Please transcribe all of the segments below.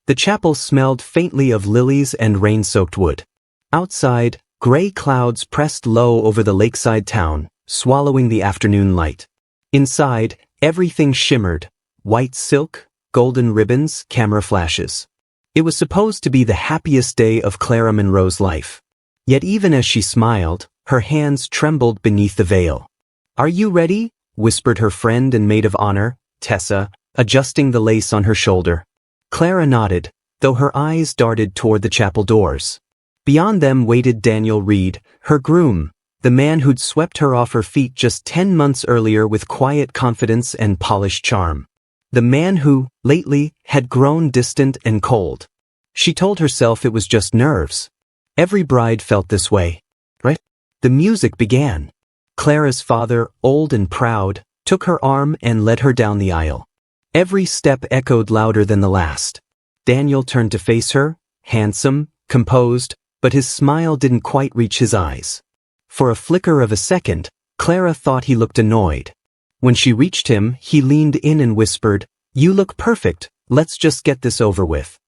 The chapel smelled faintly of lilies and rain-soaked wood. Outside, gray clouds pressed low over the lakeside town, swallowing the afternoon light. Inside, everything shimmered: white silk, golden ribbons, camera flashes. It was supposed to be the happiest day of Clara Monroe's life. Yet even as she smiled, her hands trembled beneath the veil. "Are you ready?" whispered her friend and maid of honor, Tessa, adjusting the lace on her shoulder. Clara nodded, though her eyes darted toward the chapel doors. Beyond them waited Daniel Reed, her groom, the man who'd swept her off her feet just 10 months earlier with quiet confidence and polished charm. The man who, lately, had grown distant and cold. She told herself it was just nerves. Every bride felt this way, right? The music began. Clara's father, old and proud, took her arm and led her down the aisle. Every step echoed louder than the last. Daniel turned to face her, handsome, composed, but his smile didn't quite reach his eyes. For a flicker of a second, Clara thought he looked annoyed. When she reached him, he leaned in and whispered, "You look perfect, let's just get this over with."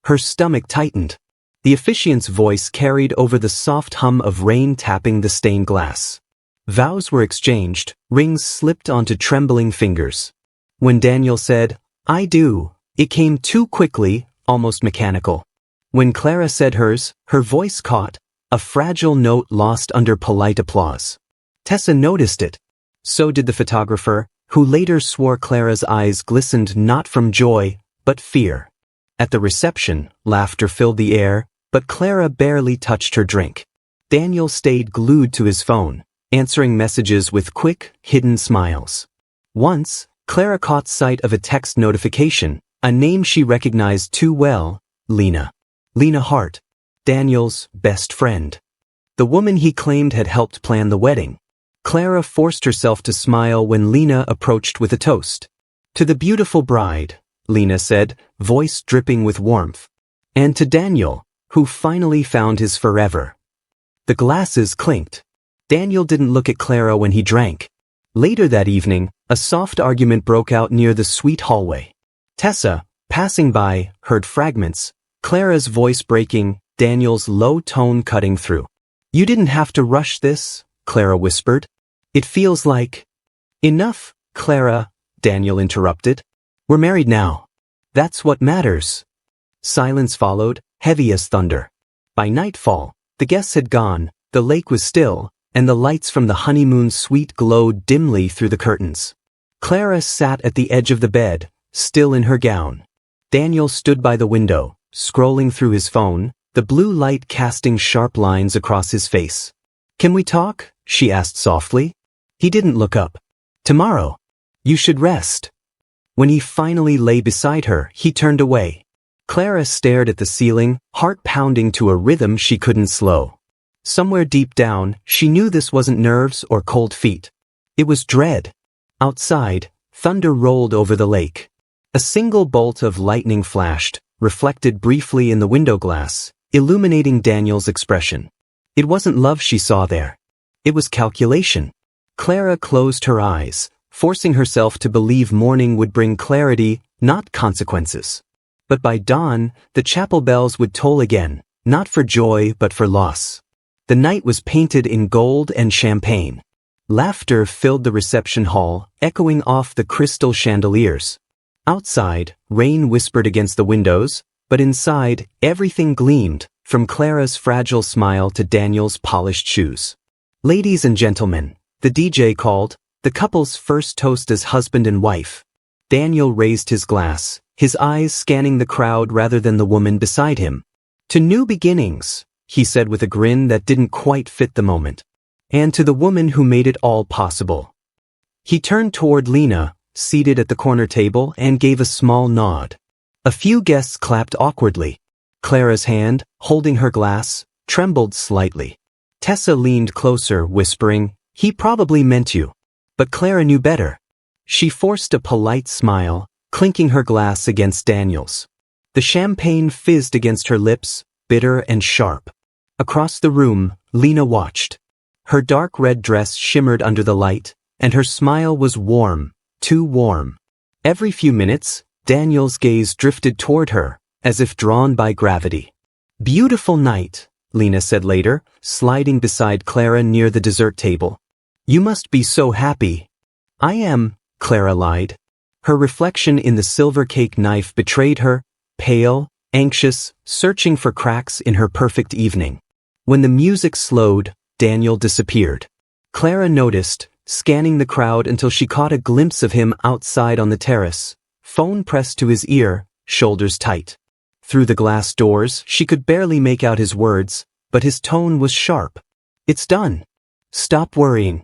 Her stomach tightened. The officiant's voice carried over the soft hum of rain tapping the stained glass. Vows were exchanged, rings slipped onto trembling fingers. When Daniel said, "I do," it came too quickly, almost mechanical. When Clara said hers, her voice caught, a fragile note lost under polite applause. Tessa noticed it. So did the photographer, who later swore Clara's eyes glistened not from joy, but fear. At the reception, laughter filled the air, but Clara barely touched her drink. Daniel stayed glued to his phone, answering messages with quick, hidden smiles. Once, Clara caught sight of a text notification, a name she recognized too well: Lena. Lena Hart, Daniel's best friend. The woman he claimed had helped plan the wedding. Clara forced herself to smile when Lena approached with a toast. "To the beautiful bride," Lena said, voice dripping with warmth. "And to Daniel, who finally found his forever." The glasses clinked. Daniel didn't look at Clara when he drank. Later that evening, a soft argument broke out near the sweet hallway. Tessa, passing by, heard fragments, Clara's voice breaking, Daniel's low tone cutting through. "You didn't have to rush this," Clara whispered. "It feels like—" "Enough, Clara," Daniel interrupted. "We're married now. That's what matters." Silence followed, heavy as thunder. By nightfall, the guests had gone, the lake was still, and the lights from the honeymoon suite glowed dimly through the curtains. Clara sat at the edge of the bed, still in her gown. Daniel stood by the window, scrolling through his phone, the blue light casting sharp lines across his face. "Can we talk?" she asked softly. He didn't look up. "Tomorrow. You should rest." When he finally lay beside her, he turned away. Clara stared at the ceiling, heart pounding to a rhythm she couldn't slow. Somewhere deep down, she knew this wasn't nerves or cold feet. It was dread. Outside, thunder rolled over the lake. A single bolt of lightning flashed, reflected briefly in the window glass, illuminating Daniel's expression. It wasn't love she saw there. It was calculation. Clara closed her eyes, forcing herself to believe morning would bring clarity, not consequences. But by dawn, the chapel bells would toll again, not for joy but for loss. The night was painted in gold and champagne. Laughter filled the reception hall, echoing off the crystal chandeliers. Outside, rain whispered against the windows, but inside, everything gleamed, from Clara's fragile smile to Daniel's polished shoes. "Ladies and gentlemen," the DJ called, the couple's first toast as husband and wife. Daniel raised his glass, his eyes scanning the crowd rather than the woman beside him. "To new beginnings," he said with a grin that didn't quite fit the moment. "And to the woman who made it all possible." He turned toward Lena, seated at the corner table, and gave a small nod. A few guests clapped awkwardly. Clara's hand, holding her glass, trembled slightly. Tessa leaned closer, whispering, "He probably meant you." But Clara knew better. She forced a polite smile, clinking her glass against Daniel's. The champagne fizzed against her lips, bitter and sharp. Across the room, Lena watched. Her dark red dress shimmered under the light, and her smile was warm, too warm. Every few minutes, Daniel's gaze drifted toward her, as if drawn by gravity. "Beautiful night," Lena said later, sliding beside Clara near the dessert table. "You must be so happy." "I am," Clara lied. Her reflection in the silver cake knife betrayed her, pale, anxious, searching for cracks in her perfect evening. When the music slowed, Daniel disappeared. Clara noticed, scanning the crowd until she caught a glimpse of him outside on the terrace, phone pressed to his ear, shoulders tight. Through the glass doors, she could barely make out his words, but his tone was sharp. "It's done. Stop worrying."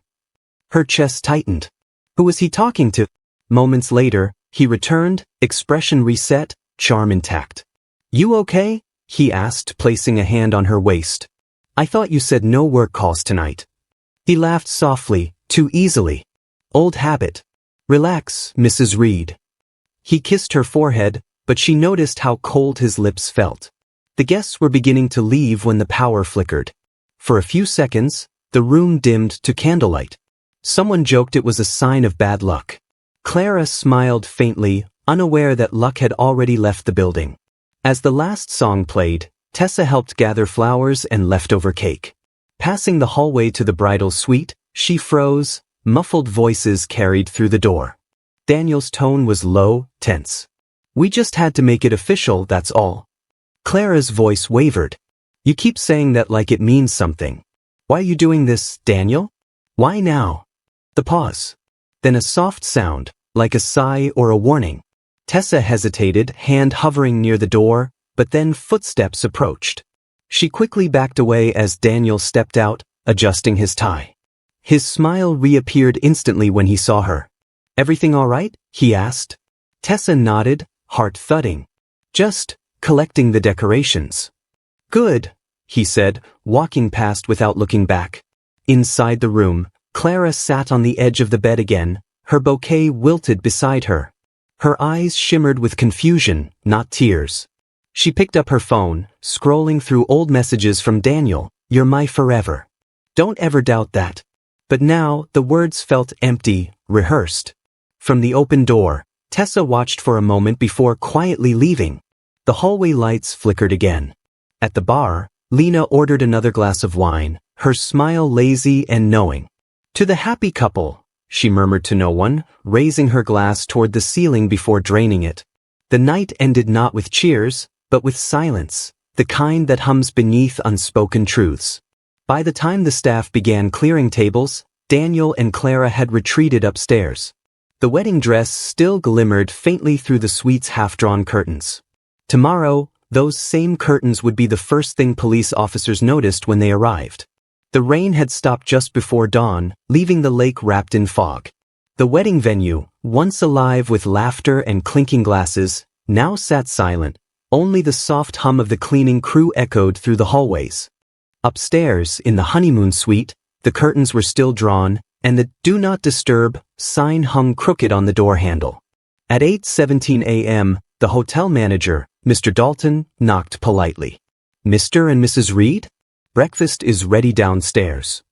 Her chest tightened. Who was he talking to? Moments later, he returned, expression reset, charm intact. "You okay?" he asked, placing a hand on her waist. "I thought you said no work calls tonight." He laughed softly, too easily. "Old habit. Relax, Mrs. Reed." He kissed her forehead, but she noticed how cold his lips felt. The guests were beginning to leave when the power flickered. For a few seconds, the room dimmed to candlelight. Someone joked it was a sign of bad luck. Clara smiled faintly, unaware that luck had already left the building. As the last song played, Tessa helped gather flowers and leftover cake. Passing the hallway to the bridal suite, she froze, muffled voices carried through the door. Daniel's tone was low, tense. "We just had to make it official, that's all." Clara's voice wavered. "You keep saying that like it means something. Why are you doing this, Daniel? Why now?" The pause. Then a soft sound, like a sigh or a warning. Tessa hesitated, hand hovering near the door, but then footsteps approached. She quickly backed away as Daniel stepped out, adjusting his tie. His smile reappeared instantly when he saw her. "Everything all right?" he asked. Tessa nodded, heart thudding. "Just collecting the decorations." "Good," he said, walking past without looking back. Inside the room, Clara sat on the edge of the bed again, her bouquet wilted beside her. Her eyes shimmered with confusion, not tears. She picked up her phone, scrolling through old messages from Daniel. "You're my forever. Don't ever doubt that." But now, the words felt empty, rehearsed. From the open door, Tessa watched for a moment before quietly leaving. The hallway lights flickered again. At the bar, Lena ordered another glass of wine, her smile lazy and knowing. "To the happy couple," she murmured to no one, raising her glass toward the ceiling before draining it. The night ended not with cheers, but with silence, the kind that hums beneath unspoken truths. By the time the staff began clearing tables, Daniel and Clara had retreated upstairs. The wedding dress still glimmered faintly through the suite's half-drawn curtains. Tomorrow, those same curtains would be the first thing police officers noticed when they arrived. The rain had stopped just before dawn, leaving the lake wrapped in fog. The wedding venue, once alive with laughter and clinking glasses, now sat silent. Only the soft hum of the cleaning crew echoed through the hallways. Upstairs, in the honeymoon suite, the curtains were still drawn, and the "Do Not Disturb" sign hung crooked on the door handle. At 8:17 a.m., the hotel manager, Mr. Dalton, knocked politely. "Mr. and Mrs. Reed? Breakfast is ready downstairs."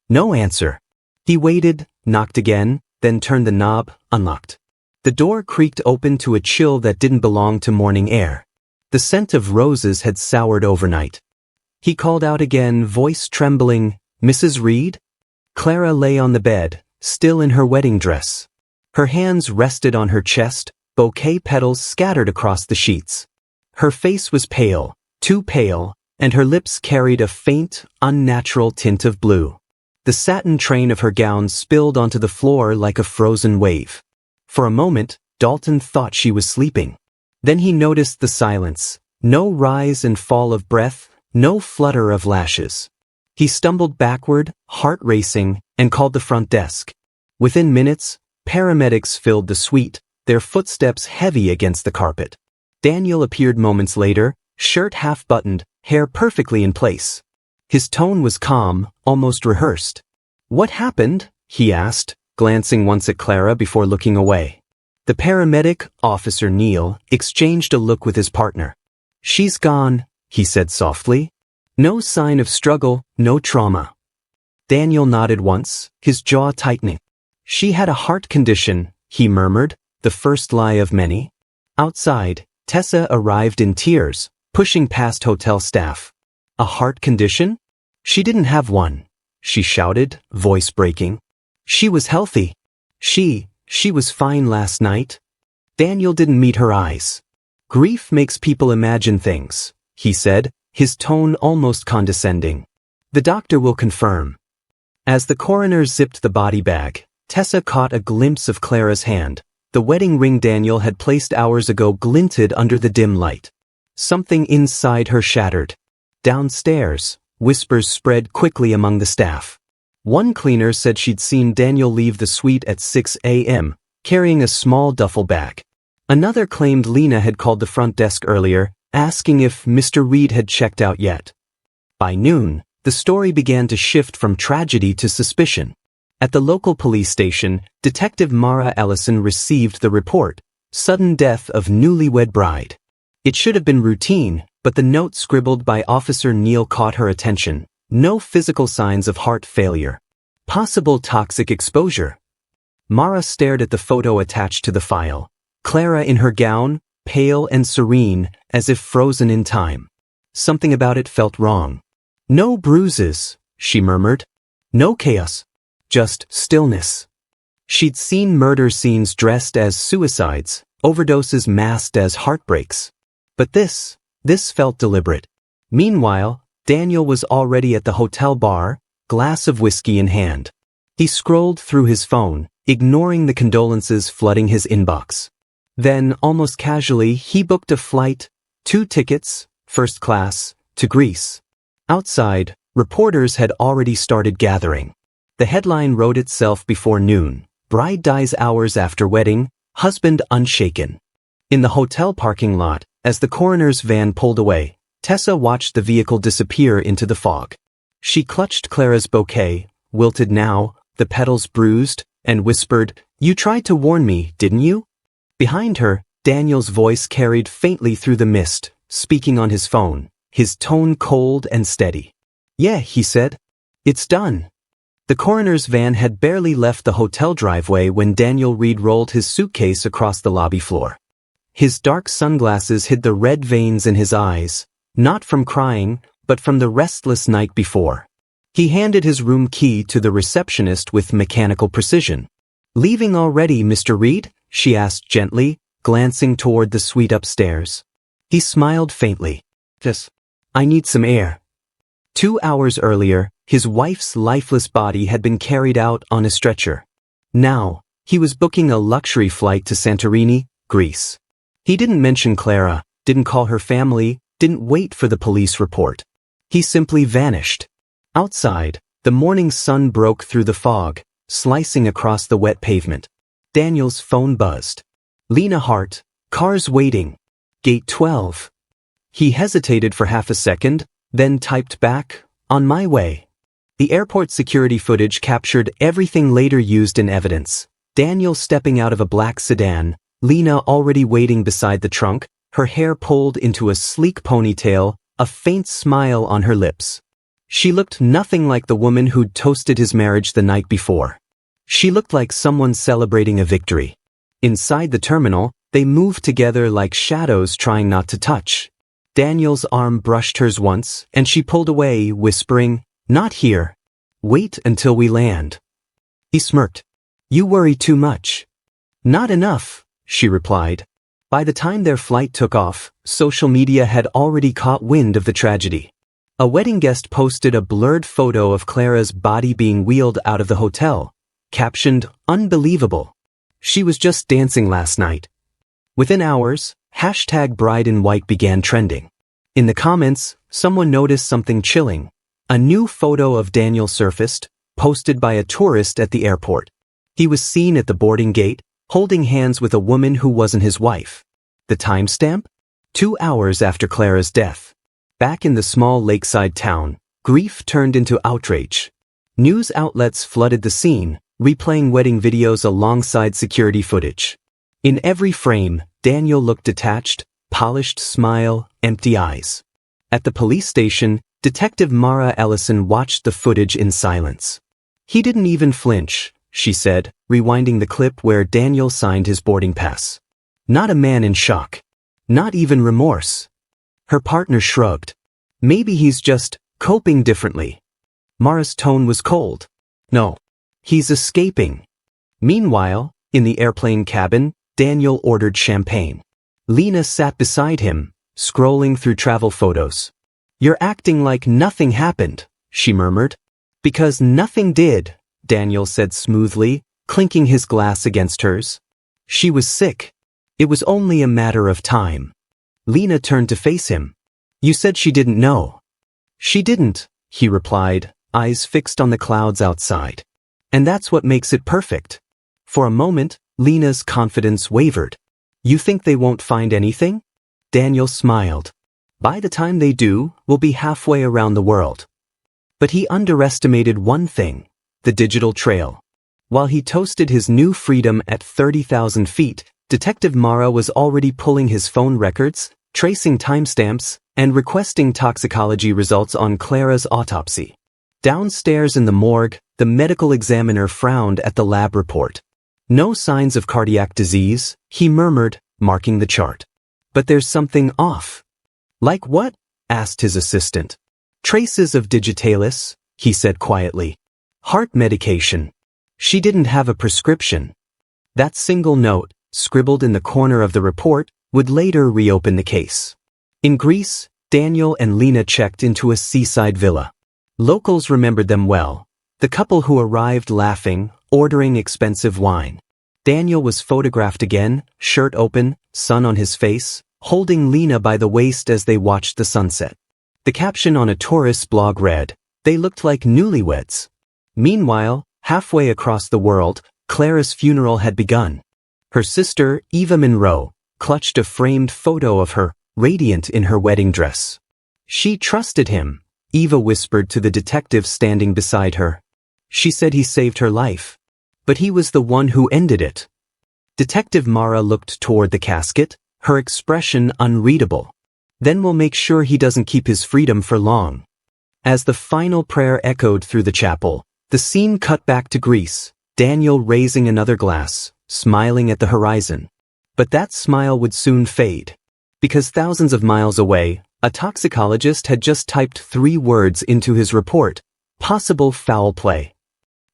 No answer. He waited, knocked again, then turned the knob, unlocked. The door creaked open to a chill that didn't belong to morning air. The scent of roses had soured overnight. He called out again, voice trembling, "Mrs. Reed?" Clara lay on the bed, still in her wedding dress. Her hands rested on her chest, bouquet petals scattered across the sheets. Her face was pale, too pale, and her lips carried a faint, unnatural tint of blue. The satin train of her gown spilled onto the floor like a frozen wave. For a moment, Dalton thought she was sleeping. Then he noticed the silence, no rise and fall of breath, no flutter of lashes. He stumbled backward, heart racing, and called the front desk. Within minutes, paramedics filled the suite, their footsteps heavy against the carpet. Daniel appeared moments later, shirt half-buttoned, hair perfectly in place. His tone was calm, almost rehearsed. "What happened?" he asked, glancing once at Clara before looking away. The paramedic, Officer Neal, exchanged a look with his partner. "She's gone," he said softly. "No sign of struggle, no trauma." Daniel nodded once, his jaw tightening. "She had a heart condition," he murmured, the first lie of many. Outside, Tessa arrived in tears, pushing past hotel staff. A heart condition? She didn't have one, she shouted, voice breaking. She was healthy. She was fine last night. Daniel didn't meet her eyes. Grief makes people imagine things, he said, his tone almost condescending. The doctor will confirm. As the coroner zipped the body bag, Tessa caught a glimpse of Clara's hand. The wedding ring Daniel had placed hours ago glinted under the dim light. Something inside her shattered. Downstairs, whispers spread quickly among the staff. One cleaner said she'd seen Daniel leave the suite at 6 a.m., carrying a small duffel bag. Another claimed Lena had called the front desk earlier, asking if Mr. Reed had checked out yet. By noon, the story began to shift from tragedy to suspicion. At the local police station, Detective Mara Ellison received the report, sudden death of newlywed bride. It should have been routine, but the note scribbled by Officer Neal caught her attention. No physical signs of heart failure. Possible toxic exposure. Mara stared at the photo attached to the file. Clara in her gown, pale and serene, as if frozen in time. Something about it felt wrong. No bruises, she murmured. No chaos. Just stillness. She'd seen murder scenes dressed as suicides, overdoses masked as heartbreaks. But this felt deliberate. Meanwhile, Daniel was already at the hotel bar, glass of whiskey in hand. He scrolled through his phone, ignoring the condolences flooding his inbox. Then, almost casually, he booked a flight, 2 tickets, first class, to Greece. Outside, reporters had already started gathering. The headline wrote itself before noon. Bride dies hours after wedding, husband unshaken. In the hotel parking lot, as the coroner's van pulled away, Tessa watched the vehicle disappear into the fog. She clutched Clara's bouquet, wilted now, the petals bruised, and whispered, "You tried to warn me, didn't you?" Behind her, Daniel's voice carried faintly through the mist, speaking on his phone, his tone cold and steady. "Yeah," he said. "It's done." The coroner's van had barely left the hotel driveway when Daniel Reed rolled his suitcase across the lobby floor. His dark sunglasses hid the red veins in his eyes, not from crying, but from the restless night before. He handed his room key to the receptionist with mechanical precision. "Leaving already, Mr. Reed?" she asked gently, glancing toward the suite upstairs. He smiled faintly. "Just, I need some air." 2 hours earlier, his wife's lifeless body had been carried out on a stretcher. Now, he was booking a luxury flight to Santorini, Greece. He didn't mention Clara, didn't call her family, didn't wait for the police report. He simply vanished. Outside, the morning sun broke through the fog, slicing across the wet pavement. Daniel's phone buzzed. "Lena Hart, cars waiting. Gate 12. He hesitated for half a second, then typed back, "On my way." The airport security footage captured everything later used in evidence. Daniel stepping out of a black sedan, Lena already waiting beside the trunk, her hair pulled into a sleek ponytail, a faint smile on her lips. She looked nothing like the woman who'd toasted his marriage the night before. She looked like someone celebrating a victory. Inside the terminal, they moved together like shadows trying not to touch. Daniel's arm brushed hers once, and she pulled away, whispering, "Not here. Wait until we land." He smirked. "You worry too much." "Not enough," she replied. By the time their flight took off, social media had already caught wind of the tragedy. A wedding guest posted a blurred photo of Clara's body being wheeled out of the hotel, captioned, "Unbelievable. She was just dancing last night." Within hours, #BrideInWhite began trending. In the comments, someone noticed something chilling. A new photo of Daniel surfaced, posted by a tourist at the airport. He was seen at the boarding gate, holding hands with a woman who wasn't his wife. The timestamp? 2 hours after Clara's death. Back in the small lakeside town, grief turned into outrage. News outlets flooded the scene, replaying wedding videos alongside security footage. In every frame, Daniel looked detached, polished smile, empty eyes. At the police station, Detective Mara Ellison watched the footage in silence. "He didn't even flinch," she said, rewinding the clip where Daniel signed his boarding pass. "Not a man in shock. Not even remorse. Her partner shrugged. Maybe he's just coping differently. Mara's tone was cold. No. He's escaping. Meanwhile, in the airplane cabin, Daniel ordered champagne. Lena sat beside him, scrolling through travel photos. You're acting like nothing happened, she murmured. Because nothing did, Daniel said smoothly, clinking his glass against hers. She was sick. It was only a matter of time. Lena turned to face him. You said she didn't know. She didn't, he replied, eyes fixed on the clouds outside. And that's what makes it perfect. For a moment, Lena's confidence wavered. You think they won't find anything? Daniel smiled. By the time they do, we'll be halfway around the world. But he underestimated one thing, the digital trail. While he toasted his new freedom at 30,000 feet, Detective Mara was already pulling his phone records, tracing timestamps, and requesting toxicology results on Clara's autopsy. Downstairs in the morgue, the medical examiner frowned at the lab report. No signs of cardiac disease, he murmured, marking the chart. But there's something off. Like what? Asked his assistant. Traces of digitalis, he said quietly. Heart medication. She didn't have a prescription. That single note, scribbled in the corner of the report, would later reopen the case. In Greece, Daniel and Lena checked into a seaside villa. Locals remembered them well. The couple who arrived laughing, ordering expensive wine. Daniel was photographed again, shirt open, sun on his face, holding Lena by the waist as they watched the sunset. The caption on a tourist blog read, "They looked like newlyweds." Meanwhile, halfway across the world, Clara's funeral had begun. Her sister, Eva Monroe, clutched a framed photo of her, radiant in her wedding dress. She trusted him, Eva whispered to the detective standing beside her. She said he saved her life. But he was the one who ended it. Detective Mara looked toward the casket, her expression unreadable. Then we'll make sure he doesn't keep his freedom for long. As the final prayer echoed through the chapel, the scene cut back to Greece, Daniel raising another glass, smiling at the horizon. But that smile would soon fade. Because thousands of miles away, a toxicologist had just typed 3 words into his report: possible foul play.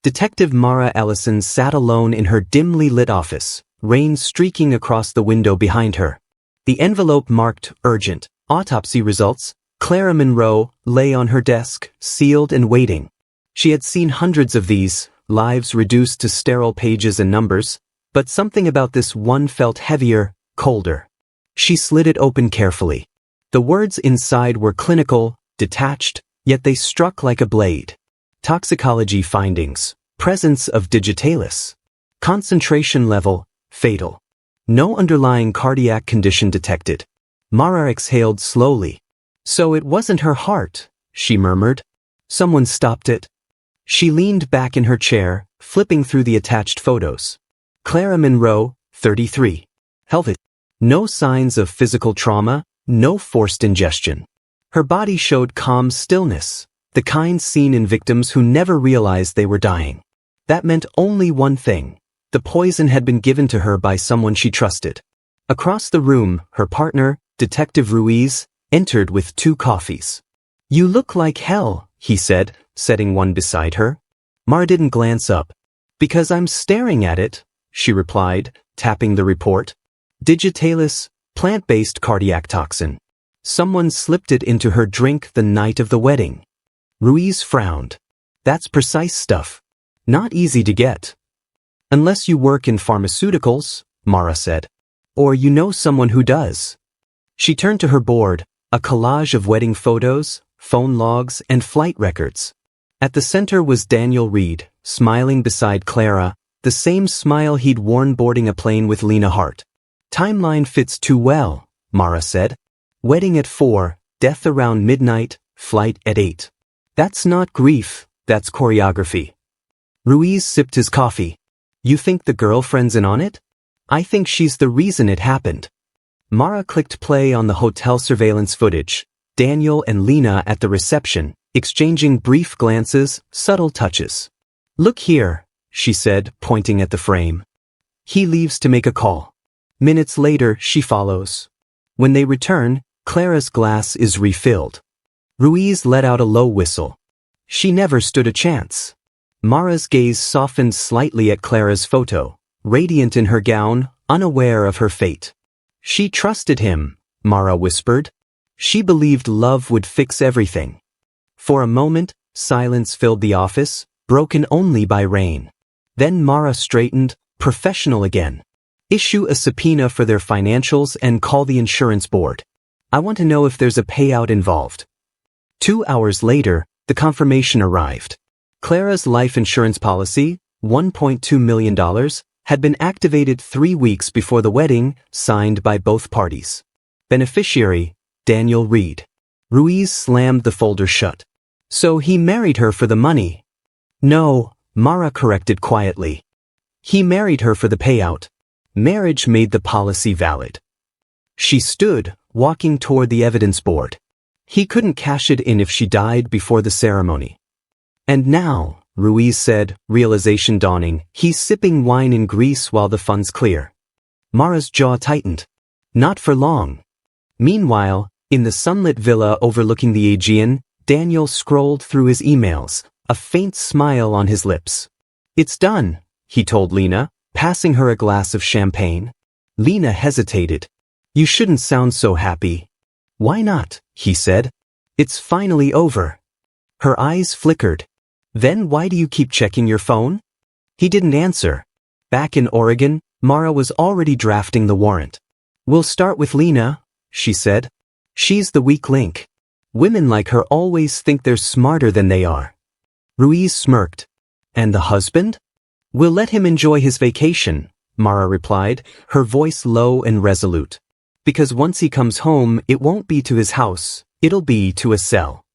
Detective Mara Ellison sat alone in her dimly lit office, rain streaking across the window behind her. The envelope marked urgent, autopsy results, Clara Monroe, lay on her desk, sealed and waiting. She had seen hundreds of these, lives reduced to sterile pages and numbers, but something about this one felt heavier, colder. She slid it open carefully. The words inside were clinical, detached, yet they struck like a blade. Toxicology findings, presence of digitalis. Concentration level, fatal. No underlying cardiac condition detected. Mara exhaled slowly. So it wasn't her heart, she murmured. Someone stopped it. She leaned back in her chair, flipping through the attached photos. Clara Monroe, 33. Helvet. No signs of physical trauma, no forced ingestion. Her body showed calm stillness, the kind seen in victims who never realized they were dying. That meant only one thing. The poison had been given to her by someone she trusted. Across the room, her partner, Detective Ruiz, entered with 2 coffees. You look like hell, he said, setting one beside her. Mara didn't glance up. Because I'm staring at it, she replied, tapping the report. Digitalis, plant-based cardiac toxin. Someone slipped it into her drink the night of the wedding. Ruiz frowned. That's precise stuff. Not easy to get. Unless you work in pharmaceuticals, Mara said. Or you know someone who does. She turned to her board, a collage of wedding photos, phone logs, and flight records. At the center was Daniel Reed, smiling beside Clara, the same smile he'd worn boarding a plane with Lena Hart. Timeline fits too well, Mara said. Wedding at 4, death around midnight, flight at 8. That's not grief, that's choreography. Ruiz sipped his coffee. You think the girlfriend's in on it? I think she's the reason it happened. Mara clicked play on the hotel surveillance footage. Daniel and Lena at the reception, exchanging brief glances, subtle touches. Look here, she said, pointing at the frame. He leaves to make a call. Minutes later, she follows. When they return, Clara's glass is refilled. Ruiz let out a low whistle. She never stood a chance. Mara's gaze softened slightly at Clara's photo, radiant in her gown, unaware of her fate. She trusted him, Mara whispered. She believed love would fix everything. For a moment, silence filled the office, broken only by rain. Then Mara straightened, professional again. Issue a subpoena for their financials and call the insurance board. I want to know if there's a payout involved. 2 hours later, the confirmation arrived. Clara's life insurance policy, $1.2 million, had been activated 3 weeks before the wedding, signed by both parties. Beneficiary, Daniel Reed. Ruiz slammed the folder shut. So he married her for the money. No, Mara corrected quietly. He married her for the payout. Marriage made the policy valid. She stood, walking toward the evidence board. He couldn't cash it in if she died before the ceremony. And now, Ruiz said, realization dawning, he's sipping wine in Greece while the funds clear. Mara's jaw tightened. Not for long. Meanwhile, in the sunlit villa overlooking the Aegean, Daniel scrolled through his emails, a faint smile on his lips. It's done, he told Lena, passing her a glass of champagne. Lena hesitated. You shouldn't sound so happy. Why not? He said. It's finally over. Her eyes flickered. Then why do you keep checking your phone? He didn't answer. Back in Oregon, Mara was already drafting the warrant. We'll start with Lena, she said. She's the weak link. Women like her always think they're smarter than they are. Ruiz smirked. And the husband? We'll let him enjoy his vacation, Mara replied, her voice low and resolute. Because once he comes home, it won't be to his house, it'll be to a cell.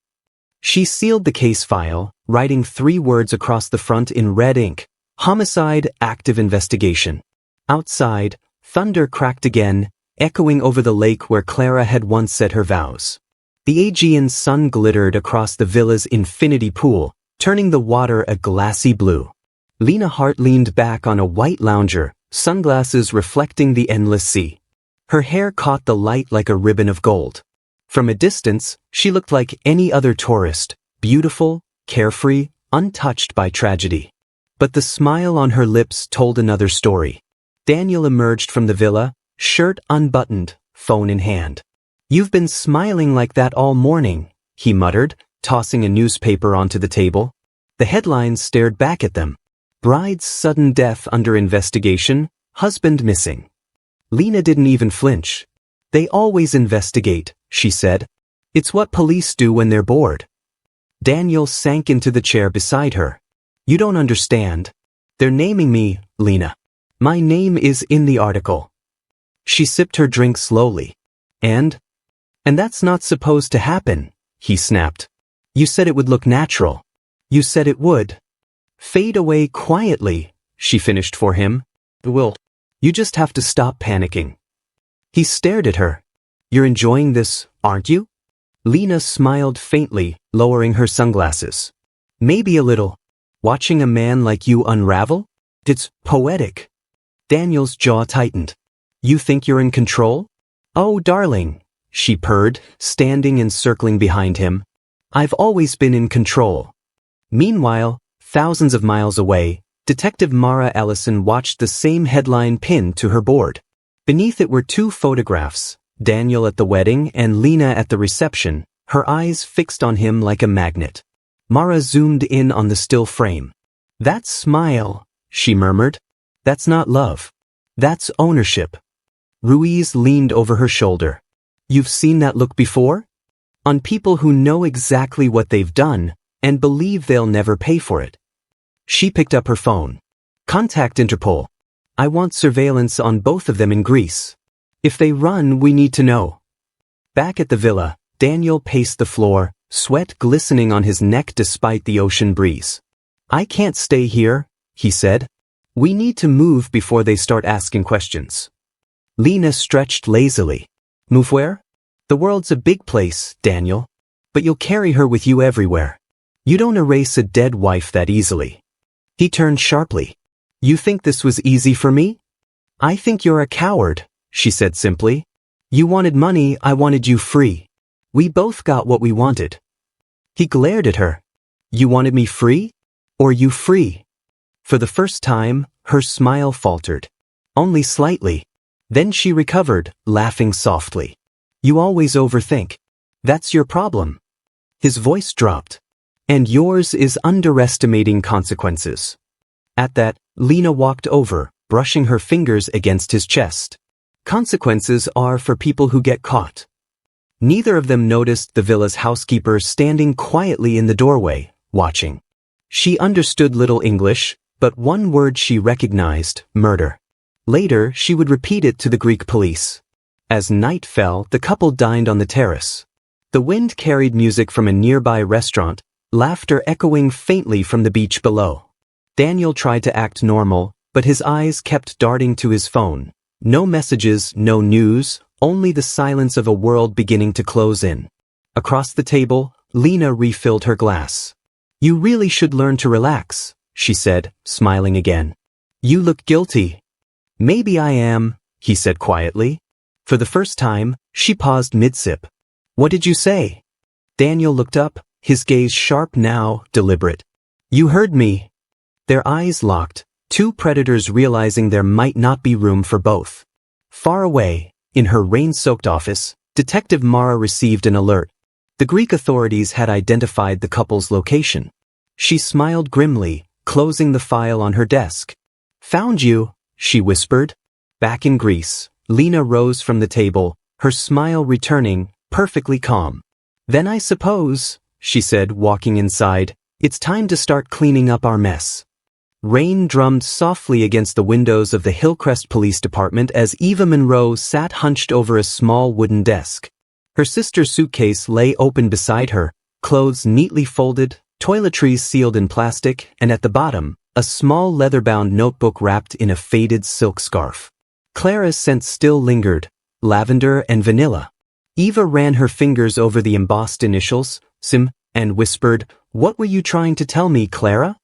She sealed the case file, writing 3 words across the front in red ink. Homicide, active investigation. Outside, thunder cracked again, echoing over the lake where Clara had once said her vows. The Aegean sun glittered across the villa's infinity pool, turning the water a glassy blue. Lena Hart leaned back on a white lounger, sunglasses reflecting the endless sea. Her hair caught the light like a ribbon of gold. From a distance, she looked like any other tourist, beautiful, carefree, untouched by tragedy. But the smile on her lips told another story. Daniel emerged from the villa, shirt unbuttoned, phone in hand. You've been smiling like that all morning, he muttered, tossing a newspaper onto the table. The headlines stared back at them. Bride's sudden death under investigation, husband missing. Lena didn't even flinch. They always investigate, she said. It's what police do when they're bored. Daniel sank into the chair beside her. You don't understand. They're naming me, Lena. My name is in the article. She sipped her drink slowly. And that's not supposed to happen, he snapped. You said it would look natural. You said it would. Fade away quietly, she finished for him. Will. You just have to stop panicking. He stared at her. You're enjoying this, aren't you? Lena smiled faintly, lowering her sunglasses. Maybe a little. Watching a man like you unravel? It's poetic. Daniel's jaw tightened. You think you're in control? Oh, darling, she purred, standing and circling behind him. I've always been in control. Meanwhile, thousands of miles away, Detective Mara Ellison watched the same headline pinned to her board. Beneath it were 2 photographs, Daniel at the wedding and Lena at the reception, her eyes fixed on him like a magnet. Mara zoomed in on the still frame. That smile, she murmured. That's not love. That's ownership. Ruiz leaned over her shoulder. You've seen that look before? On people who know exactly what they've done and believe they'll never pay for it. She picked up her phone. Contact Interpol. I want surveillance on both of them in Greece. If they run, we need to know. Back at the villa, Daniel paced the floor, sweat glistening on his neck despite the ocean breeze. I can't stay here, he said. We need to move before they start asking questions. Lena stretched lazily. Move where? The world's a big place, Daniel. But you'll carry her with you everywhere. You don't erase a dead wife that easily. He turned sharply. You think this was easy for me? I think you're a coward, she said simply. You wanted money, I wanted you free. We both got what we wanted. He glared at her. You wanted me free? Or you free? For the first time, her smile faltered. Only slightly. Then she recovered, laughing softly. You always overthink. That's your problem. His voice dropped. And yours is underestimating consequences. At that, Lena walked over, brushing her fingers against his chest. Consequences are for people who get caught. Neither of them noticed the villa's housekeeper standing quietly in the doorway, watching. She understood little English, but one word she recognized, murder. Later, she would repeat it to the Greek police. As night fell, the couple dined on the terrace. The wind carried music from a nearby restaurant, laughter echoing faintly from the beach below. Daniel tried to act normal, but his eyes kept darting to his phone. No messages, no news, only the silence of a world beginning to close in. Across the table, Lena refilled her glass. You really should learn to relax, she said, smiling again. You look guilty. Maybe I am, he said quietly. For the first time, she paused mid-sip. What did you say? Daniel looked up, his gaze sharp now, deliberate. You heard me. Their eyes locked, two predators realizing there might not be room for both. Far away, in her rain-soaked office, Detective Mara received an alert. The Greek authorities had identified the couple's location. She smiled grimly, closing the file on her desk. Found you, she whispered. Back in Greece, Lena rose from the table, her smile returning, perfectly calm. Then I suppose, she said, walking inside, it's time to start cleaning up our mess. Rain drummed softly against the windows of the Hillcrest Police Department as Eva Monroe sat hunched over a small wooden desk. Her sister's suitcase lay open beside her, clothes neatly folded, toiletries sealed in plastic, and at the bottom, a small leather-bound notebook wrapped in a faded silk scarf. Clara's scent still lingered, lavender and vanilla. Eva ran her fingers over the embossed initials, Sim, and whispered, What were you trying to tell me, Clara?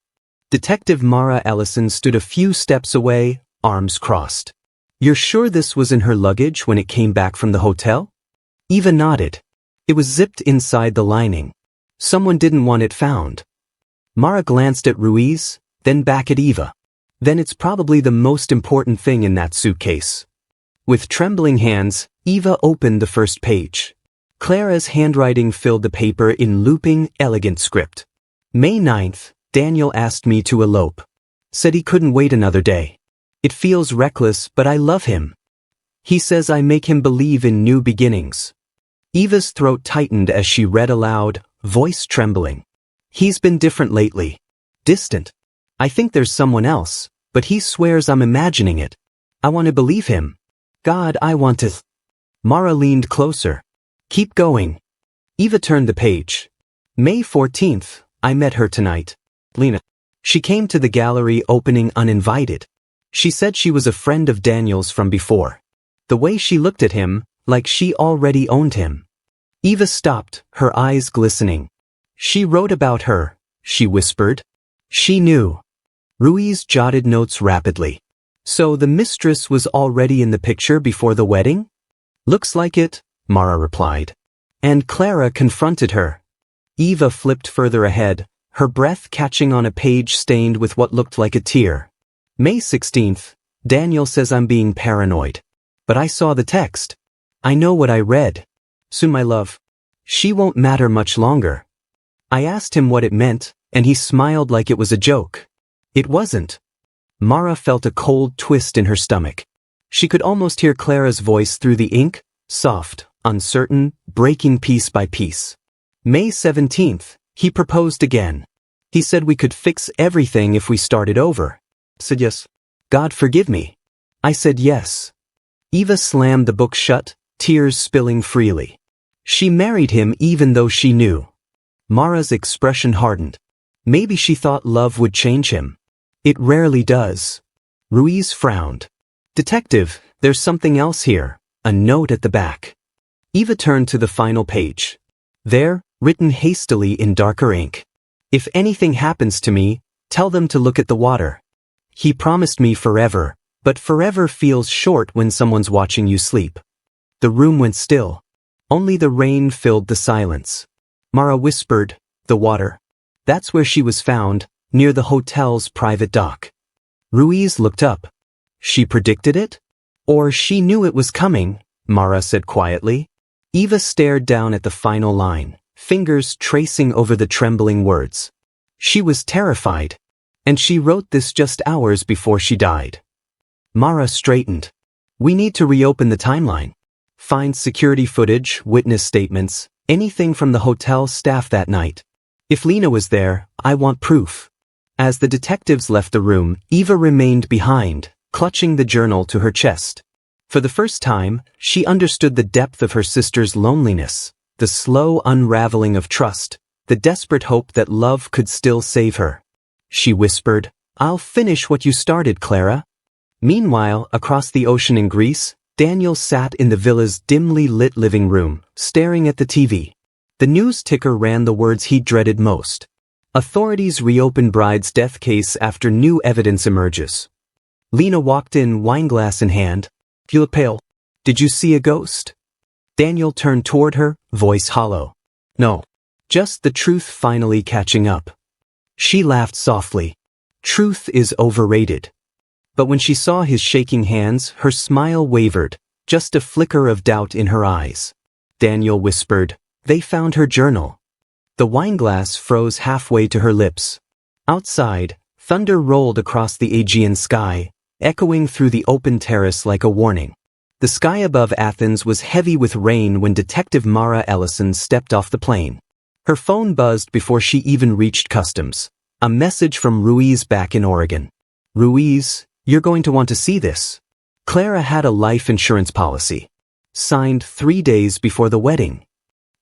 Detective Mara Ellison stood a few steps away, arms crossed. You're sure this was in her luggage when it came back from the hotel? Eva nodded. It was zipped inside the lining. Someone didn't want it found. Mara glanced at Ruiz, then back at Eva. Then it's probably the most important thing in that suitcase. With trembling hands, Eva opened the first page. Clara's handwriting filled the paper in looping, elegant script. May 9th, Daniel asked me to elope. Said he couldn't wait another day. It feels reckless, but I love him. He says I make him believe in new beginnings. Eva's throat tightened as she read aloud, voice trembling. He's been different lately. Distant. I think there's someone else, but he swears I'm imagining it. I want to believe him. God, I want to. Mara leaned closer. Keep going. Eva turned the page. May 14th, I met her tonight. Lena. She came to the gallery opening uninvited. She said she was a friend of Daniel's from before. The way she looked at him, like she already owned him. Eva stopped, her eyes glistening. She wrote about her, she whispered. She knew. Ruiz jotted notes rapidly. So the mistress was already in the picture before the wedding? Looks like it, Mara replied. And Clara confronted her. Eva flipped further ahead, her breath catching on a page stained with what looked like a tear. May 16th, Daniel says I'm being paranoid. But I saw the text. I know what I read. Soon, my love. She won't matter much longer. I asked him what it meant, and he smiled like it was a joke. It wasn't. Mara felt a cold twist in her stomach. She could almost hear Clara's voice through the ink, soft, uncertain, breaking piece by piece. May 17th, he proposed again. He said we could fix everything if we started over. Said yes. God forgive me. I said yes. Eva slammed the book shut, tears spilling freely. She married him even though she knew. Mara's expression hardened. Maybe she thought love would change him. It rarely does. Ruiz frowned. Detective, there's something else here, a note at the back. Eva turned to the final page. There, written hastily in darker ink. If anything happens to me, tell them to look at the water. He promised me forever, but forever feels short when someone's watching you sleep. The room went still. Only the rain filled the silence. Mara whispered, "The water. That's where she was found, near the hotel's private dock." Ruiz looked up. She predicted it? Or she knew it was coming, Mara said quietly. Eva stared down at the final line, fingers tracing over the trembling words. She was terrified. And she wrote this just hours before she died. Mara straightened. "We need to reopen the timeline. Find security footage, witness statements, anything from the hotel staff that night. If Lena was there, I want proof." As the detectives left the room, Eva remained behind, clutching the journal to her chest. For the first time, she understood the depth of her sister's loneliness, the slow unraveling of trust, the desperate hope that love could still save her. She whispered, "I'll finish what you started, Clara." Meanwhile, across the ocean in Greece, Daniel sat in the villa's dimly lit living room, staring at the TV. The news ticker ran the words he dreaded most. Authorities reopen bride's death case after new evidence emerges. Lena walked in, wineglass in hand. "You look pale. Did you see a ghost?" Daniel turned toward her, voice hollow. "No. Just the truth finally catching up." She laughed softly. Truth is overrated. But when she saw his shaking hands, her smile wavered, just a flicker of doubt in her eyes. Daniel whispered, "They found her journal." The wineglass froze halfway to her lips. Outside, thunder rolled across the Aegean sky, echoing through the open terrace like a warning. The sky above Athens was heavy with rain when Detective Mara Ellison stepped off the plane. Her phone buzzed before she even reached customs. A message from Ruiz back in Oregon. "Ruiz, you're going to want to see this." Clara had a life insurance policy. Signed 3 days before the wedding.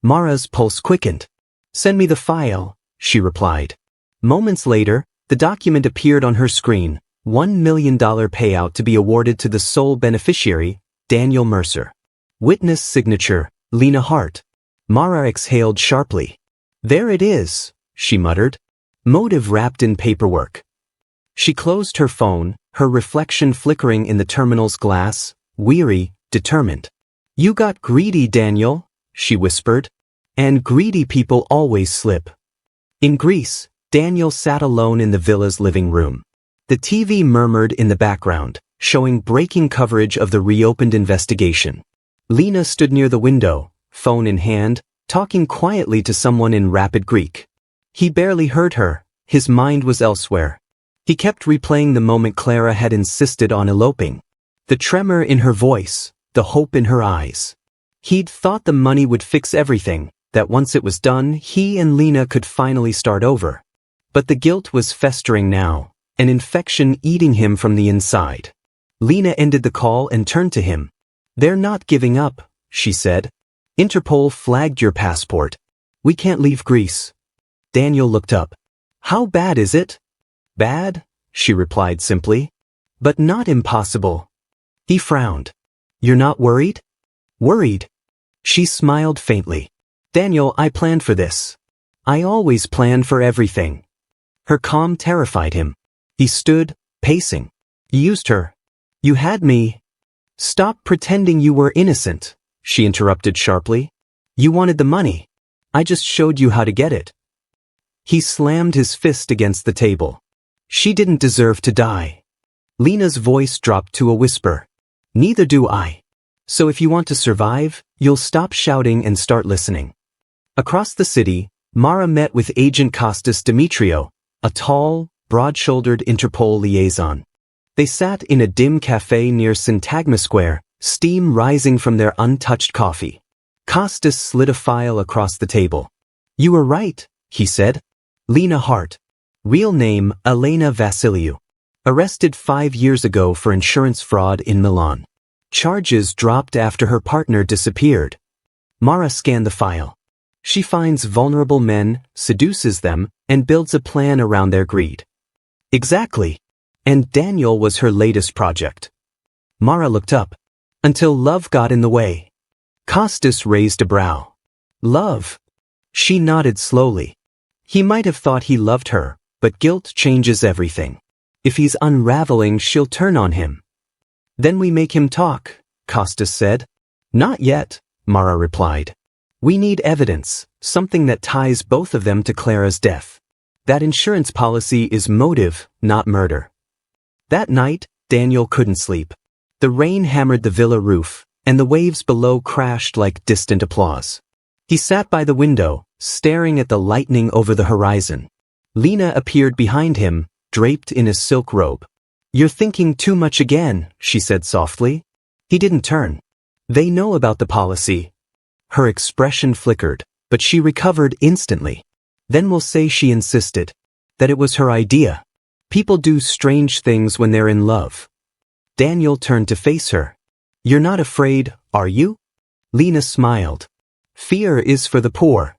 Mara's pulse quickened. "Send me the file," she replied. Moments later, the document appeared on her screen. $1 million payout to be awarded to the sole beneficiary, Daniel Mercer. Witness signature, Lena Hart. Mara exhaled sharply. "There it is," she muttered. Motive wrapped in paperwork. She closed her phone, her reflection flickering in the terminal's glass, weary, determined. "You got greedy, Daniel," she whispered. "And greedy people always slip." In Greece, Daniel sat alone in the villa's living room. The TV murmured in the background, showing breaking coverage of the reopened investigation. Lena stood near the window, phone in hand, talking quietly to someone in rapid Greek. He barely heard her, his mind was elsewhere. He kept replaying the moment Clara had insisted on eloping. The tremor in her voice, the hope in her eyes. He'd thought the money would fix everything, that once it was done, he and Lena could finally start over. But the guilt was festering now, an infection eating him from the inside. Lena ended the call and turned to him. "They're not giving up," she said. "Interpol flagged your passport. We can't leave Greece." Daniel looked up. "How bad is it?" "Bad," she replied simply. "But not impossible." He frowned. "You're not worried?" "Worried?" She smiled faintly. "Daniel, I planned for this. I always plan for everything." Her calm terrified him. He stood, pacing. "You used her. You had me." "Stop pretending you were innocent," she interrupted sharply. "You wanted the money. I just showed you how to get it." He slammed his fist against the table. "She didn't deserve to die." Lena's voice dropped to a whisper. "Neither do I. So if you want to survive, you'll stop shouting and start listening." Across the city, Mara met with Agent Kostas Demetrio, a tall, broad-shouldered Interpol liaison. They sat in a dim cafe near Syntagma Square, steam rising from their untouched coffee. Kostas slid a file across the table. "You were right," he said. "Lena Hart. Real name, Elena Vassiliou. Arrested 5 years ago for insurance fraud in Milan. Charges dropped after her partner disappeared." Mara scanned the file. She finds vulnerable men, seduces them, and builds a plan around their greed. Exactly. And Daniel was her latest project. Mara looked up. "Until love got in the way." Kostas raised a brow. "Love?" She nodded slowly. He might have thought he loved her, but guilt changes everything. If he's unraveling, she'll turn on him. "Then we make him talk," Kostas said. Not yet, Mara replied. We need evidence, something that ties both of them to Clara's death. That insurance policy is motive, not murder. That night, Daniel couldn't sleep. The rain hammered the villa roof, and the waves below crashed like distant applause. He sat by the window, staring at the lightning over the horizon. Lena appeared behind him, draped in a silk robe. You're thinking too much again, she said softly. He didn't turn. They know about the policy. Her expression flickered, but she recovered instantly. Then we'll say she insisted. That it was her idea. People do strange things when they're in love. Daniel turned to face her. You're not afraid, are you? Lena smiled. Fear is for the poor.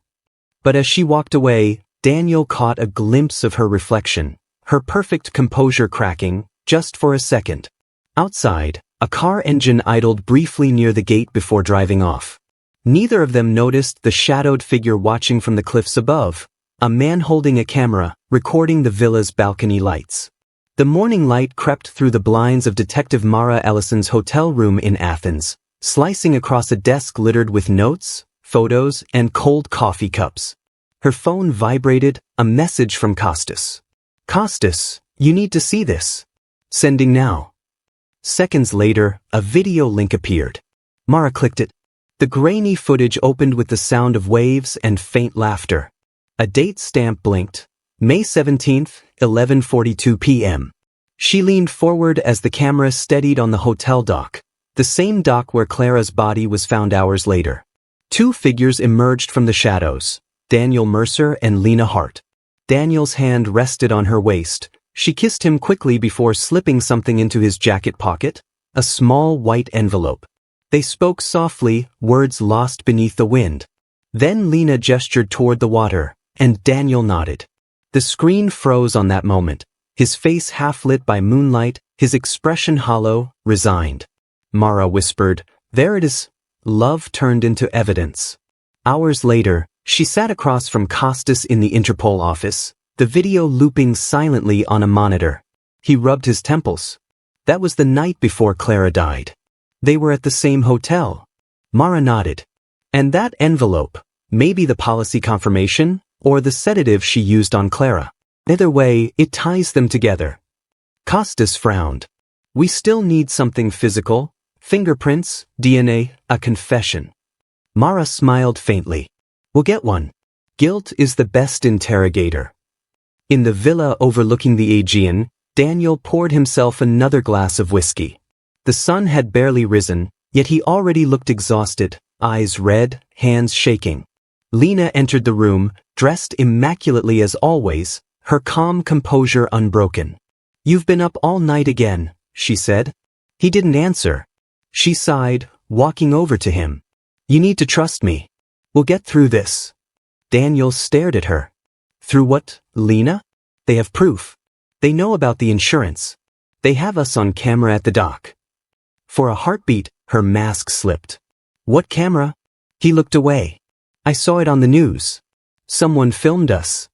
But as she walked away, Daniel caught a glimpse of her reflection, her perfect composure cracking, just for a second. Outside, a car engine idled briefly near the gate before driving off. Neither of them noticed the shadowed figure watching from the cliffs above, a man holding a camera, recording the villa's balcony lights. The morning light crept through the blinds of Detective Mara Ellison's hotel room in Athens, slicing across a desk littered with notes, photos, and cold coffee cups. Her phone vibrated, a message from Costas. Costas, you need to see this. Sending now. Seconds later, a video link appeared. Mara clicked it. The grainy footage opened with the sound of waves and faint laughter. A date stamp blinked. May 17th, 11:42 p.m. She leaned forward as the camera steadied on the hotel dock, the same dock where Clara's body was found hours later. Two figures emerged from the shadows, Daniel Mercer and Lena Hart. Daniel's hand rested on her waist. She kissed him quickly before slipping something into his jacket pocket, a small white envelope. They spoke softly, words lost beneath the wind. Then Lena gestured toward the water, and Daniel nodded. The screen froze on that moment, his face half lit by moonlight, his expression hollow, resigned. Mara whispered, "There it is." Love turned into evidence. Hours later, she sat across from Costas in the Interpol office, the video looping silently on a monitor. He rubbed his temples. That was the night before Clara died. They were at the same hotel. Mara nodded. And that envelope, maybe the policy confirmation, or the sedative she used on Clara. Either way, it ties them together. Costas frowned. We still need something physical, fingerprints, DNA, a confession. Mara smiled faintly. We'll get one. Guilt is the best interrogator. In the villa overlooking the Aegean, Daniel poured himself another glass of whiskey. The sun had barely risen, yet he already looked exhausted, eyes red, hands shaking. Lena entered the room, dressed immaculately as always, her calm composure unbroken. You've been up all night again, she said. He didn't answer. She sighed, walking over to him. You need to trust me. We'll get through this. Daniel stared at her. Through what, Lena? They have proof. They know about the insurance. They have us on camera at the dock. For a heartbeat, her mask slipped. What camera? He looked away. I saw it on the news. Someone filmed us.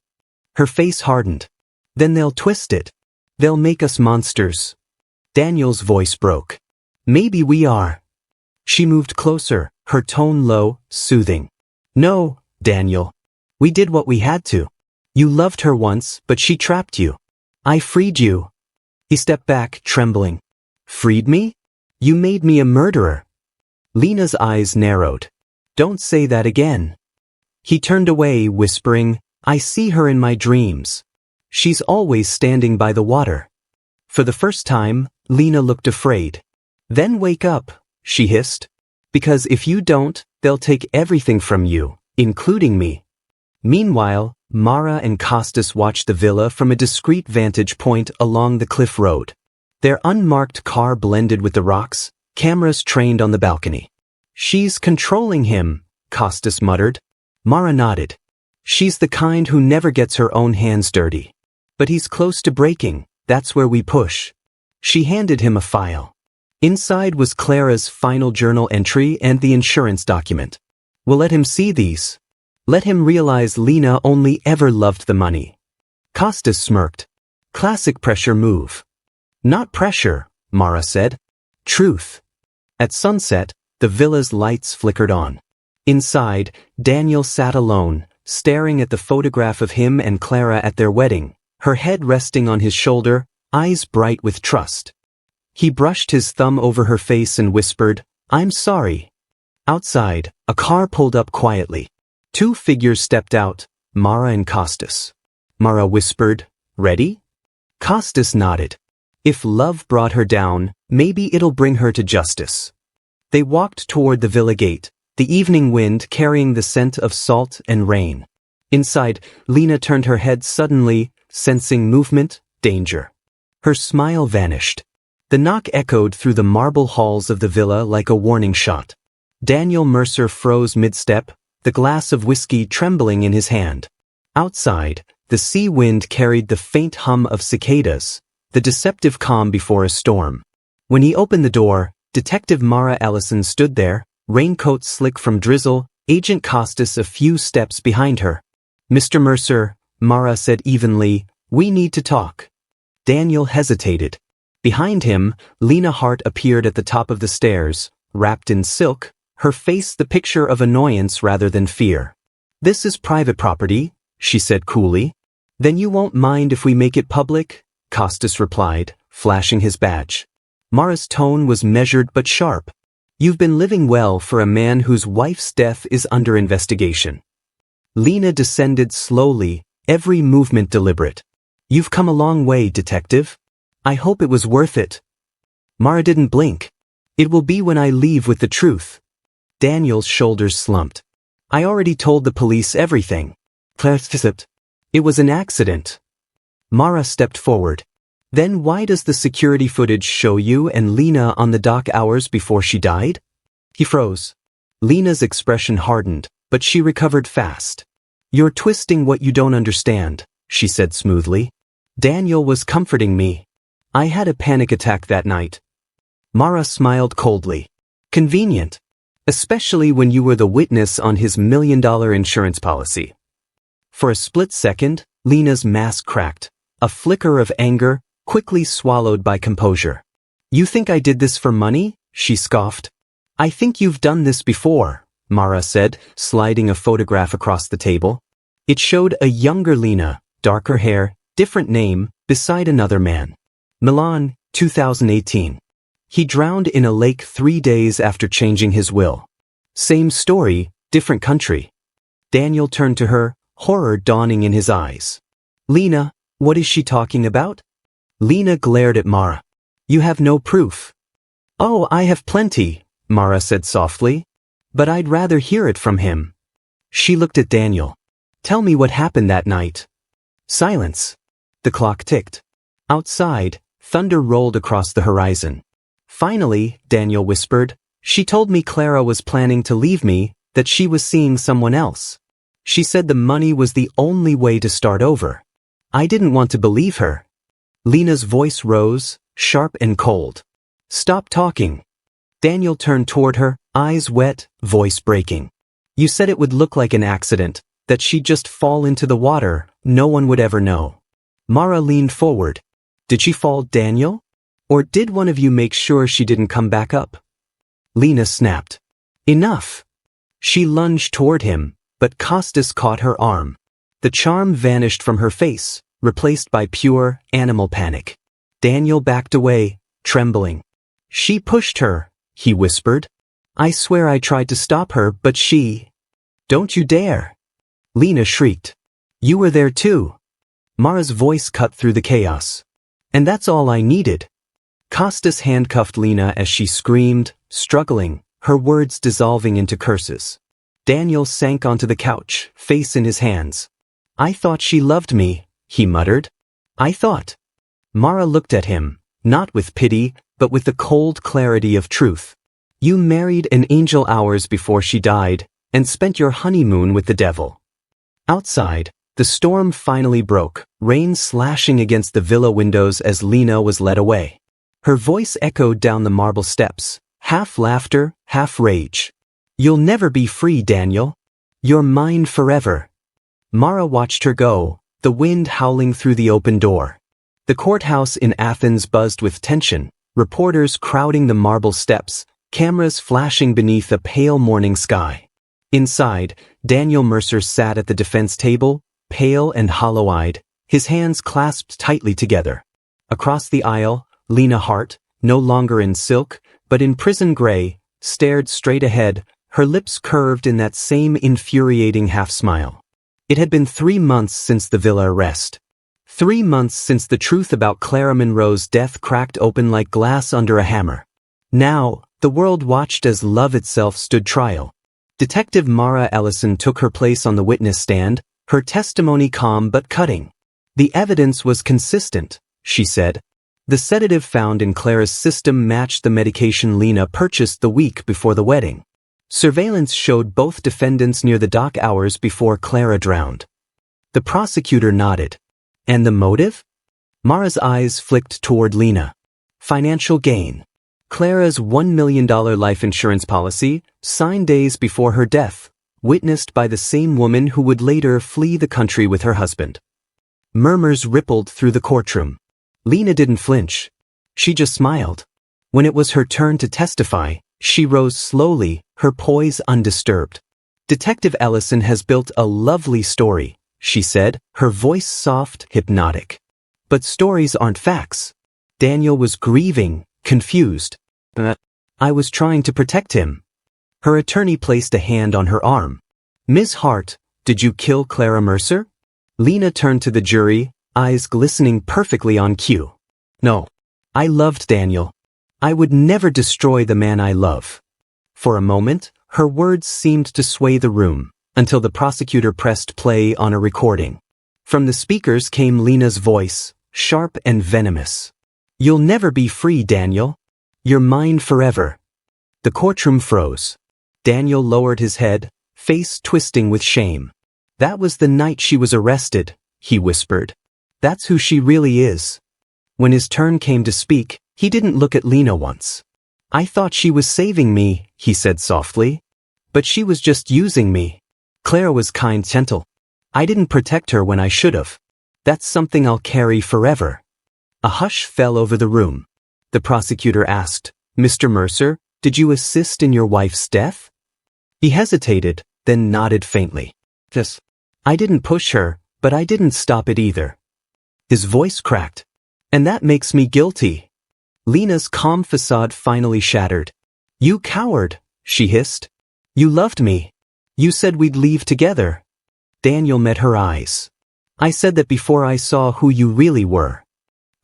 Her face hardened. Then they'll twist it. They'll make us monsters. Daniel's voice broke. Maybe we are. She moved closer, her tone low, soothing. No, Daniel. We did what we had to. You loved her once, but she trapped you. I freed you. He stepped back, trembling. Freed me? You made me a murderer. Lena's eyes narrowed. Don't say that again. He turned away, whispering, I see her in my dreams. She's always standing by the water. For the first time, Lena looked afraid. Then wake up, she hissed. Because if you don't, they'll take everything from you, including me. Meanwhile, Mara and Costas watched the villa from a discreet vantage point along the cliff road. Their unmarked car blended with the rocks, cameras trained on the balcony. She's controlling him, Costas muttered. Mara nodded. She's the kind who never gets her own hands dirty. But he's close to breaking, that's where we push. She handed him a file. Inside was Clara's final journal entry and the insurance document. We'll let him see these. Let him realize Lena only ever loved the money. Costas smirked. Classic pressure move. Not pressure, Mara said. Truth. At sunset, the villa's lights flickered on. Inside, Daniel sat alone, staring at the photograph of him and Clara at their wedding, her head resting on his shoulder, eyes bright with trust. He brushed his thumb over her face and whispered, "I'm sorry." Outside, a car pulled up quietly. Two figures stepped out, Mara and Costas. Mara whispered, "Ready?" Costas nodded. If love brought her down, maybe it'll bring her to justice. They walked toward the villa gate, the evening wind carrying the scent of salt and rain. Inside, Lena turned her head suddenly, sensing movement, danger. Her smile vanished. The knock echoed through the marble halls of the villa like a warning shot. Daniel Mercer froze mid-step, the glass of whiskey trembling in his hand. Outside, the sea wind carried the faint hum of cicadas, the deceptive calm before a storm. When he opened the door, Detective Mara Ellison stood there, raincoat slick from drizzle, Agent Costas a few steps behind her. "Mr. Mercer," Mara said evenly, "we need to talk." Daniel hesitated. Behind him, Lena Hart appeared at the top of the stairs, wrapped in silk, her face the picture of annoyance rather than fear. "This is private property," she said coolly. "Then you won't mind if we make it public?" Costas replied, flashing his badge. Mara's tone was measured but sharp. "You've been living well for a man whose wife's death is under investigation." Lena descended slowly, every movement deliberate. "You've come a long way, detective. I hope it was worth it." Mara didn't blink. "It will be when I leave with the truth." Daniel's shoulders slumped. "I already told the police everything." "It was an accident." Mara stepped forward. "Then why does the security footage show you and Lena on the dock hours before she died?" He froze. Lena's expression hardened, but she recovered fast. "You're twisting what you don't understand," she said smoothly. "Daniel was comforting me. I had a panic attack that night." Mara smiled coldly. "Convenient. Especially when you were the witness on his $1 million insurance policy." For a split second, Lena's mask cracked, a flicker of anger, quickly swallowed by composure. "You think I did this for money?" she scoffed. "I think you've done this before," Mara said, sliding a photograph across the table. It showed a younger Lena, darker hair, different name, beside another man. Milan, 2018. He drowned in a lake 3 days after changing his will. Same story, different country. Daniel turned to her, horror dawning in his eyes. "Lena, what is she talking about?" Lena glared at Mara. "You have no proof." "Oh, I have plenty," Mara said softly. "But I'd rather hear it from him." She looked at Daniel. "Tell me what happened that night." Silence. The clock ticked. Outside, thunder rolled across the horizon. "Finally," Daniel whispered, "she told me Clara was planning to leave me, that she was seeing someone else. She said the money was the only way to start over. I didn't want to believe her." Lena's voice rose, sharp and cold. "Stop talking." Daniel turned toward her, eyes wet, voice breaking. "You said it would look like an accident, that she'd just fall into the water, no one would ever know." Mara leaned forward. "Did she fall, Daniel? Or did one of you make sure she didn't come back up?" Lena snapped. "Enough." She lunged toward him, but Costas caught her arm. The charm vanished from her face, replaced by pure, animal panic. Daniel backed away, trembling. "She pushed her," he whispered. "I swear I tried to stop her, but she—" "Don't you dare!" Lena shrieked. "You were there too." Mara's voice cut through the chaos. "And that's all I needed." Costas handcuffed Lena as she screamed, struggling, her words dissolving into curses. Daniel sank onto the couch, face in his hands. "I thought she loved me," he muttered. "I thought." Mara looked at him, not with pity, but with the cold clarity of truth. "You married an angel hours before she died, and spent your honeymoon with the devil." Outside, the storm finally broke, rain slashing against the villa windows as Lena was led away. Her voice echoed down the marble steps, half laughter, half rage. "You'll never be free, Daniel. You're mine forever." Mara watched her go, the wind howling through the open door. The courthouse in Athens buzzed with tension, reporters crowding the marble steps, cameras flashing beneath a pale morning sky. Inside, Daniel Mercer sat at the defense table, pale and hollow-eyed, his hands clasped tightly together. Across the aisle, Lena Hart, no longer in silk, but in prison gray, stared straight ahead, her lips curved in that same infuriating half-smile. It had been 3 months since the villa arrest. 3 months since the truth about Clara Monroe's death cracked open like glass under a hammer. Now, the world watched as love itself stood trial. Detective Mara Ellison took her place on the witness stand, her testimony calm but cutting. The evidence was consistent, she said. The sedative found in Clara's system matched the medication Lena purchased the week before the wedding. Surveillance showed both defendants near the dock hours before Clara drowned. The prosecutor nodded. And the motive? Mara's eyes flicked toward Lena. Financial gain. Clara's $1 million life insurance policy, signed days before her death, witnessed by the same woman who would later flee the country with her husband. Murmurs rippled through the courtroom. Lena didn't flinch. She just smiled. When it was her turn to testify, she rose slowly, her poise undisturbed. Detective Ellison has built a lovely story, she said, her voice soft, hypnotic. But stories aren't facts. Daniel was grieving, confused. I was trying to protect him. Her attorney placed a hand on her arm. Ms. Hart, did you kill Clara Mercer? Lena turned to the jury, eyes glistening perfectly on cue. No. I loved Daniel. I would never destroy the man I love. For a moment, her words seemed to sway the room, until the prosecutor pressed play on a recording. From the speakers came Lena's voice, sharp and venomous. You'll never be free, Daniel. You're mine forever. The courtroom froze. Daniel lowered his head, face twisting with shame. That was the night she was arrested, he whispered. That's who she really is. When his turn came to speak, he didn't look at Lena once. I thought she was saving me, he said softly. But she was just using me. Clara was kind, gentle. I didn't protect her when I should have. That's something I'll carry forever. A hush fell over the room. The prosecutor asked, Mr. Mercer, did you assist in your wife's death? He hesitated, then nodded faintly. Yes. I didn't push her, but I didn't stop it either. His voice cracked. And that makes me guilty. Lena's calm facade finally shattered. You coward, she hissed. You loved me. You said we'd leave together. Daniel met her eyes. I said that before I saw who you really were.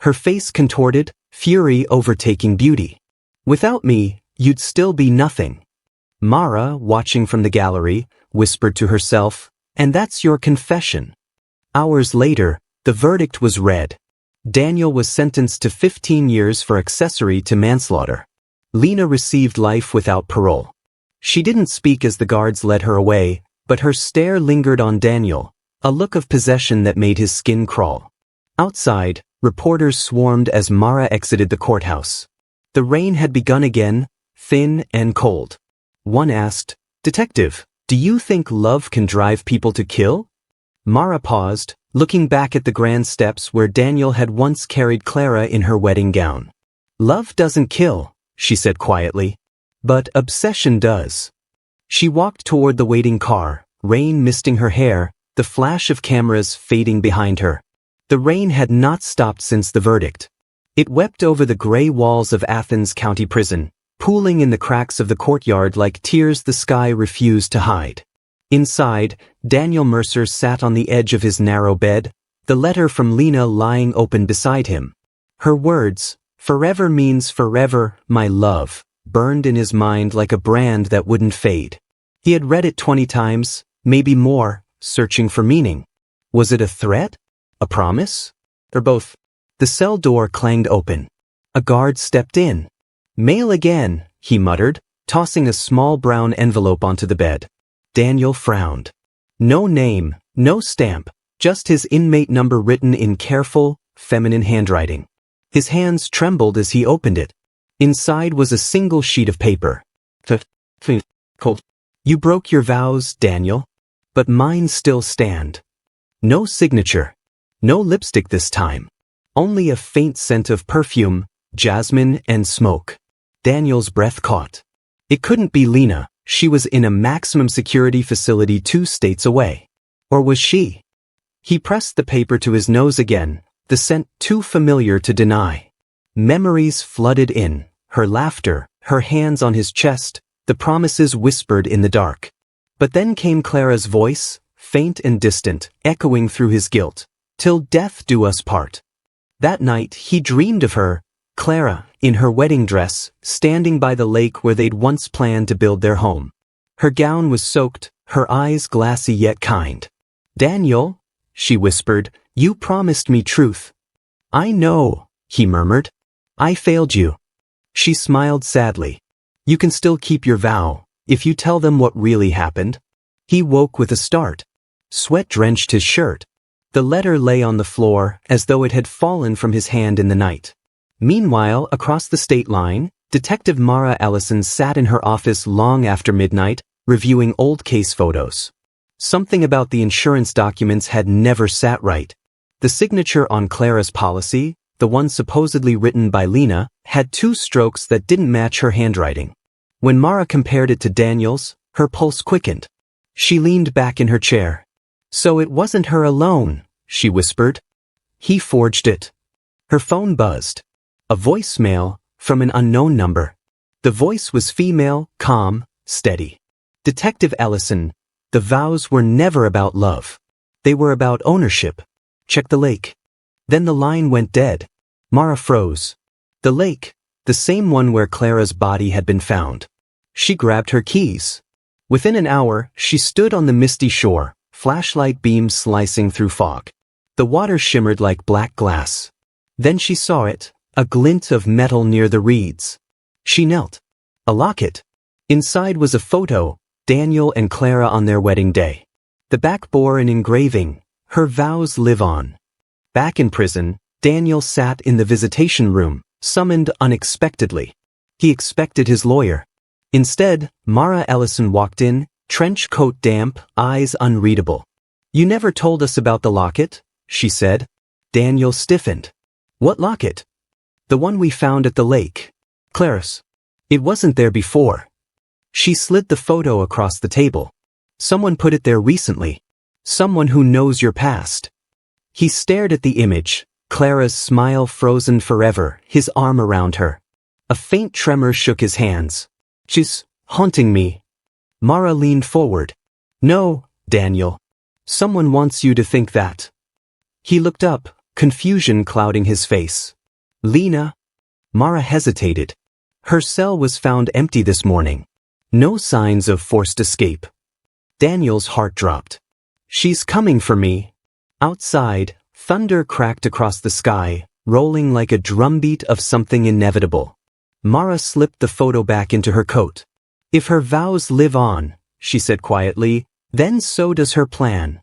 Her face contorted, fury overtaking beauty. Without me, you'd still be nothing. Mara, watching from the gallery, whispered to herself, and that's your confession. Hours later, the verdict was read. Daniel was sentenced to 15 years for accessory to manslaughter. Lena received life without parole. She didn't speak as the guards led her away, but her stare lingered on Daniel, a look of possession that made his skin crawl. Outside, reporters swarmed as Mara exited the courthouse. The rain had begun again, thin and cold. One asked, Detective, do you think love can drive people to kill? Mara paused, looking back at the grand steps where Daniel had once carried Clara in her wedding gown. Love doesn't kill, she said quietly. But obsession does. She walked toward the waiting car, rain misting her hair, the flash of cameras fading behind her. The rain had not stopped since the verdict. It wept over the gray walls of Athens County Prison, pooling in the cracks of the courtyard like tears the sky refused to hide. Inside, Daniel Mercer sat on the edge of his narrow bed, the letter from Lena lying open beside him. Her words, "Forever means forever, my love," burned in his mind like a brand that wouldn't fade. He had read it 20 times, maybe more, searching for meaning. Was it a threat? A promise? Or both? The cell door clanged open. A guard stepped in. "Mail again," he muttered, tossing a small brown envelope onto the bed. Daniel frowned. No name, no stamp, just his inmate number written in careful, feminine handwriting. His hands trembled as he opened it. Inside was a single sheet of paper. "You broke your vows, Daniel, but mine still stand." No signature. No lipstick this time. Only a faint scent of perfume, jasmine and smoke. Daniel's breath caught. It couldn't be Lena. She was in a maximum security facility 2 states away. Or was she? He pressed the paper to his nose again, the scent too familiar to deny. Memories flooded in, her laughter, her hands on his chest, the promises whispered in the dark. But then came Clara's voice, faint and distant, echoing through his guilt. "Till death do us part." That night he dreamed of her, Clara, in her wedding dress, standing by the lake where they'd once planned to build their home. Her gown was soaked, her eyes glassy yet kind. "Daniel," she whispered, "you promised me truth." "I know," he murmured. "I failed you." She smiled sadly. "You can still keep your vow, if you tell them what really happened." He woke with a start. Sweat drenched his shirt. The letter lay on the floor as though it had fallen from his hand in the night. Meanwhile, across the state line, Detective Mara Ellison sat in her office long after midnight, reviewing old case photos. Something about the insurance documents had never sat right. The signature on Clara's policy, the one supposedly written by Lena, had 2 strokes that didn't match her handwriting. When Mara compared it to Daniel's, her pulse quickened. She leaned back in her chair. "So it wasn't her alone," she whispered. "He forged it." Her phone buzzed. A voicemail from an unknown number. The voice was female, calm, steady. "Detective Ellison, the vows were never about love. They were about ownership. Check the lake." Then the line went dead. Mara froze. The lake, the same one where Clara's body had been found. She grabbed her keys. Within an hour, she stood on the misty shore, flashlight beams slicing through fog. The water shimmered like black glass. Then she saw it, a glint of metal near the reeds. She knelt. A locket. Inside was a photo, Daniel and Clara on their wedding day. The back bore an engraving, "Her vows live on." Back in prison, Daniel sat in the visitation room, summoned unexpectedly. He expected his lawyer. Instead, Mara Ellison walked in, trench coat damp, eyes unreadable. "You never told us about the locket," she said. Daniel stiffened. "What locket?" "The one we found at the lake. Clara's. It wasn't there before." She slid the photo across the table. "Someone put it there recently. Someone who knows your past." He stared at the image, Clara's smile frozen forever, his arm around her. A faint tremor shook his hands. "She's haunting me." Mara leaned forward. "No, Daniel. Someone wants you to think that." He looked up, confusion clouding his face. "Lena?" Mara hesitated. "Her cell was found empty this morning. No signs of forced escape." Daniel's heart dropped. "She's coming for me." Outside, thunder cracked across the sky, rolling like a drumbeat of something inevitable. Mara slipped the photo back into her coat. "If her vows live on," she said quietly, "then so does her plan."